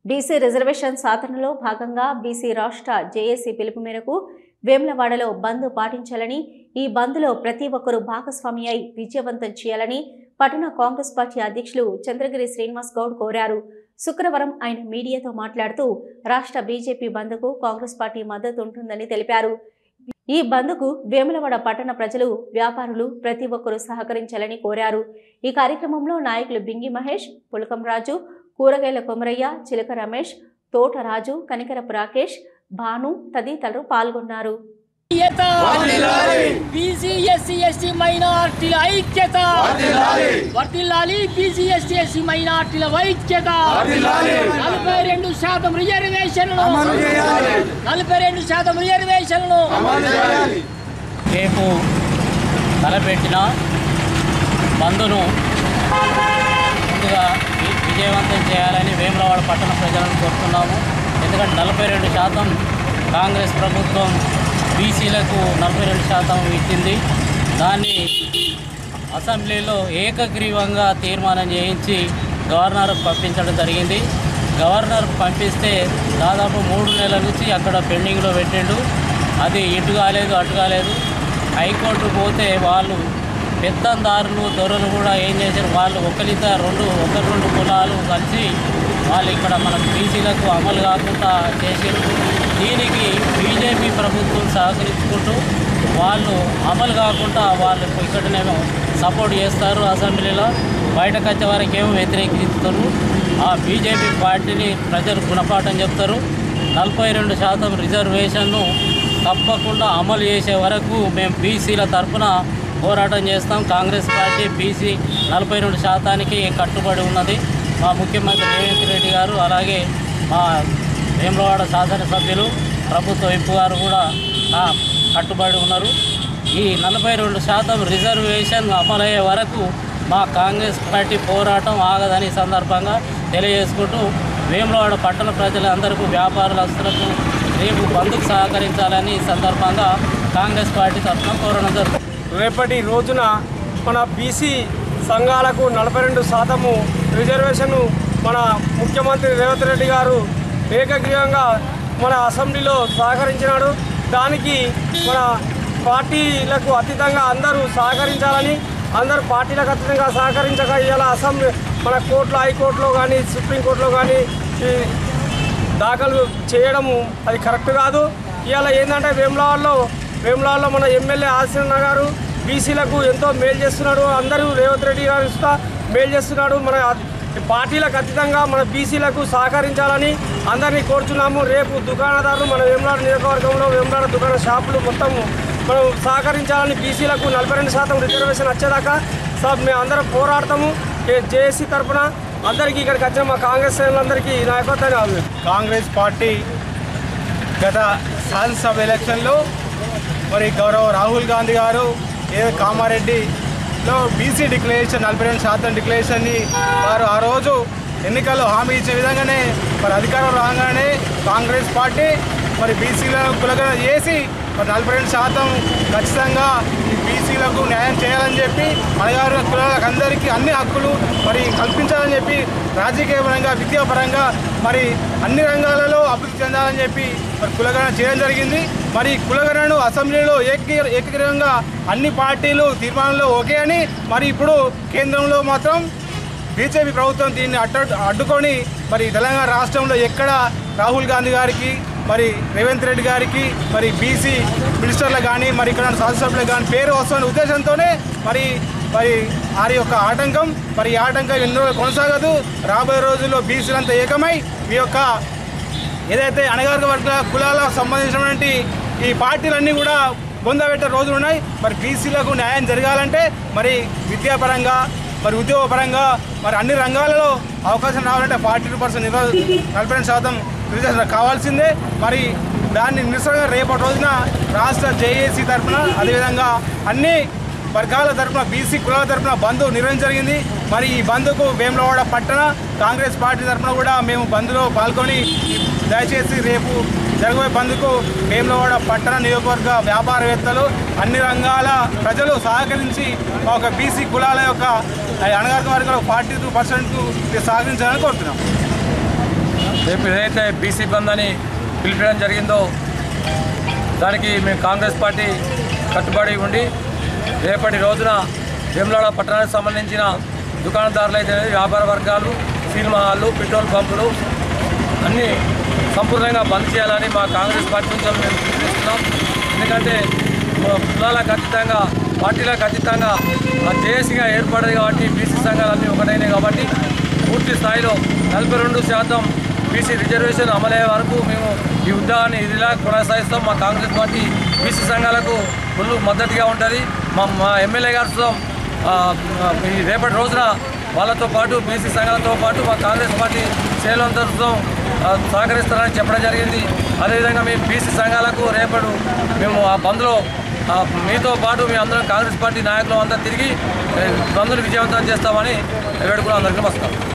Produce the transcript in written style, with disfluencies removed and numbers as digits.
BC reservation సాధనలో భాగంగా BC రాష్ట్ర జేఏసీ పిలుపు మేరకు వేములవాడలో బంద్ పాటించాలని, ఈ బంద్లో ప్రతి ఒక్కరూ భాగస్వామి అయి విజయవంతం చేయాలని పట్టణ కాంగ్రెస్ పార్టీ అధ్యక్షులు చంద్రగిరి శ్రీనివాస్ గౌడ్ కోరారు. శుక్రవారం ఆయన మీడియాతో మాట్లాడుతూ రాష్ట్ర బీజేపీ బంద్కు కాంగ్రెస్ పార్టీ మద్దతు ఉంటుందని తెలిపారు. ఈ బంద్కు వేములవాడ పట్టణ ప్రజలు, వ్యాపారులు ప్రతి ఒక్కరూ సహకరించాలని కోరారు. ఈ కార్యక్రమంలో నాయకులు బింగి మహేష్, పులకం రాజు, కూరగాయల కొమరయ్య, చిలక రమేష్, తోట రాజు, కనికరపు రాకేష్, భాను తదితరులు పాల్గొన్నారు. బీసీ ఎస్సీ ఎస్టీ మైనార్టీల ఐక్యత వర్ధిల్లాలి. బీసీ ఎస్సీ ఎస్టీ మైనార్టీల ఐక్యత 42% రిజర్వేషన్లు 42% రిజర్వేషన్లు రేపు తలపెట్టిన బంద్ను ముందుగా విజయవంతం చేయాలని వేములవాడ పట్టణ ప్రజలను కోరుతున్నాము. ఎందుకంటే 42% కాంగ్రెస్ ప్రభుత్వం బీసీలకు 42% ఇచ్చింది. దాన్ని అసెంబ్లీలో ఏకగ్రీవంగా తీర్మానం చేయించి గవర్నర్కు పంపించడం జరిగింది. గవర్నర్కు పంపిస్తే దాదాపు 3 నెలల నుంచి అక్కడ పెండింగ్లో పెట్టిండు. అది ఇటు కాలేదు అటు కాలేదు. హైకోర్టు పోతే వాళ్ళు పెత్తందారులు దొరలు కూడా ఏం చేశారు, వాళ్ళు ఒకరి రెండు కులాలు కలిసి వాళ్ళు ఇక్కడ మన బీసీలకు అమలు కాకుండా చేసారు. దీనికి బీజేపీ ప్రభుత్వం సహకరించుకుంటూ వాళ్ళు అమలు కాకుండా వాళ్ళు ఇక్కడనేమో సపోర్ట్ చేస్తారు. అసెంబ్లీలో బయటకు వచ్చే వారికి ఏమో వ్యతిరేకిస్తారు. ఆ బీజేపీ పార్టీని ప్రజలు గుణపాఠం చెప్తారు. 42% రిజర్వేషన్ను తప్పకుండా అమలు చేసే వరకు మేము బీసీల తరఫున పోరాటం చేస్తాం. కాంగ్రెస్ పార్టీ బీసీ 42%కి కట్టుబడి ఉన్నది. మా ముఖ్యమంత్రి రేవంత్ రెడ్డి గారు, అలాగే మా వేములవాడ శాసనసభ్యులు, ప్రభుత్వ విప్ గారు కూడా కట్టుబడి ఉన్నారు. ఈ 42% రిజర్వేషన్ అమలయ్యే వరకు మా కాంగ్రెస్ పార్టీ పోరాటం ఆగదని సందర్భంగా తెలియజేసుకుంటూ వేములవాడ పట్టణ ప్రజలందరికీ, వ్యాపారులందరికీ రేపు బంద్కు సహకరించాలని సందర్భంగా కాంగ్రెస్ పార్టీ తరఫున కోరడం జరుగుతుంది. రేపటి రోజున మన బీసీ సంఘాలకు 42% రిజర్వేషన్ మన ముఖ్యమంత్రి రేవంత్ రెడ్డి గారు ఏకగ్రీవంగా మన అసెంబ్లీలో సహకరించినాడు. దానికి మన పార్టీలకు అతీతంగా అందరూ సహకరించాలని, అందరూ పార్టీలకు అతీతంగా సహకరించక ఇలా అసెంబ్లీ మన కోర్టులో, హైకోర్టులో కానీ సుప్రీంకోర్టులో కానీ దాఖలు చేయడము అది కరెక్ట్ కాదు. ఇవాళ ఏంటంటే వేములవాడలో మన ఎమ్మెల్యే ఆశీర్ణ గారు బీసీలకు ఎంతో మేలు చేస్తున్నాడు. అందరూ రేవంత్ రెడ్డి గారు మేలు చేస్తున్నాడు. మన పార్టీలకు అతీతంగా మన బీసీలకు సహకరించాలని అందరినీ కోరుచున్నాము. రేపు దుకాణదారులు మన వేములవాడ నియోజకవర్గంలో వేములవాడ దుకాణ షాపులు మొత్తం మనం సహకరించాలని, బీసీలకు 42% రిజర్వేషన్ వచ్చేదాకా మేము అందరం పోరాడతాము. జేఏసీ తరఫున అందరికీ ఇక్కడికి వచ్చిన మా కాంగ్రెస్ శ్రేణులందరికీ నాయకత్వం. కాంగ్రెస్ పార్టీ గత శాసనసభ ఎలక్షన్లో మరి గౌరవ రాహుల్ గాంధీ గారు కామారెడ్డిలో బీసీ డిక్లరేషన్ 42% డిక్లరేషన్ని వారు ఆ రోజు ఎన్నికల్లో హామీ ఇచ్చే విధంగానే మరి అధికారం రాగానే కాంగ్రెస్ పార్టీ మరి బీసీలను కులగణ చేసి మరి 42% ఖచ్చితంగా ఈ బీసీలకు న్యాయం చేయాలని చెప్పి, అణగారిన కులాలకు అందరికీ అన్ని హక్కులు మరి కల్పించాలని చెప్పి, రాజకీయపరంగా విద్యాపరంగా మరి అన్ని రంగాలలో అభివృద్ధి చెందాలని చెప్పి మరి కులగణన చేయడం జరిగింది. మరి కులగణను అసెంబ్లీలో ఏకగ్రీవంగా అన్ని పార్టీలు తీర్మానంలో ఓకే అని, మరి ఇప్పుడు కేంద్రంలో మాత్రం బీజేపీ ప్రభుత్వం దీన్ని అడ్డుకొని మరి తెలంగాణ రాష్ట్రంలో ఎక్కడ రాహుల్ గాంధీ గారికి, మరి రేవంత్ రెడ్డి గారికి, మరి బీసీ మినిస్టర్లకు కానీ, మరి ఇక్కడ శాసనసభ్యులకు కానీ పేరు వస్తున్న ఉద్దేశంతోనే మరి వారి యొక్క ఆటంకం, మరి ఈ ఆటంకం ఎన్నో కొనసాగదు. రాబోయే రోజుల్లో బీసీలంతా ఏకమై ఈ యొక్క ఏదైతే అణగారిన వర్గాల కులాలకు సంబంధించినటువంటి ఈ పార్టీలన్నీ కూడా బొందబెట్టే రోజులు ఉన్నాయి. మరి బీసీలకు న్యాయం జరగాలంటే మరి విద్యాపరంగా, మరి ఉద్యోగపరంగా, మరి అన్ని రంగాలలో అవకాశం రావాలంటే 42% 42% రిజర్వేషన్ కావాల్సిందే. మరి దాన్ని నిరసనగా రేపటి రోజున రాష్ట్ర జేఏసీ తరఫున, అదేవిధంగా అన్ని వర్గాల తరఫున, బీసీ కులాల తరఫున బంద్ నిర్వహించడం జరిగింది. మరి ఈ బంద్కు వేములవాడ పట్టణ కాంగ్రెస్ పార్టీ తరఫున కూడా మేము బంద్లో పాల్గొని దయచేసి రేపు జరగబోయే బంద్కు వేములవాడ పట్టణ నియోజకవర్గ వ్యాపారవేత్తలు, అన్ని రంగాల ప్రజలు సహకరించి ఒక బీసీ కులాల యొక్క అణగారిన వర్గాల 42% సహకరించాలని కోరుతున్నాం. రేపు ఏదైతే బీసీ బంద్ అని పిలిపించడం జరిగిందో దానికి మేము కాంగ్రెస్ పార్టీ కట్టుబడి ఉండి రేపటి రోజున వేములవాడ పట్టణానికి సంబంధించిన దుకాణదారులు అయితే వ్యాపార వర్గాలు, సినిమా హాళ్ళు, పెట్రోల్ పంపులు అన్నీ సంపూర్ణంగా బంద్ చేయాలని మా కాంగ్రెస్ పార్టీ నుంచి మేము పిలుపునిస్తున్నాం. ఎందుకంటే కులాలకు అతీతంగా, పార్టీలకు అతీతంగా జేఏసీగా ఏర్పడదు కాబట్టి బీసీ సంఘాలన్నీ ఒకటైనాయి కాబట్టి పూర్తి స్థాయిలో 42% బీసీ రిజర్వేషన్ అమలయ్యే వరకు మేము ఈ ఉద్యమాన్ని ఇదిలా కొనసాగిస్తాం. మా కాంగ్రెస్ పార్టీ బీసీ సంఘాలకు ఫుల్ మద్దతుగా ఉంటుంది. మా ఎమ్మెల్యే గారితో ఈ రేపటి రోజున వాళ్ళతో పాటు బీసీ సంఘాలతో పాటు మా కాంగ్రెస్ పార్టీ శ్రేణులందరితో సహకరిస్తారని చెప్పడం జరిగింది. అదేవిధంగా మేము బీసీ సంఘాలకు రేపటి మేము ఆ బంద్లో మీతో పాటు మీ అందరం కాంగ్రెస్ పార్టీ నాయకులు అంతా తిరిగి బంద్ను విజయవంతం చేస్తామని వేడుకుని అందరికీ నమస్కారం.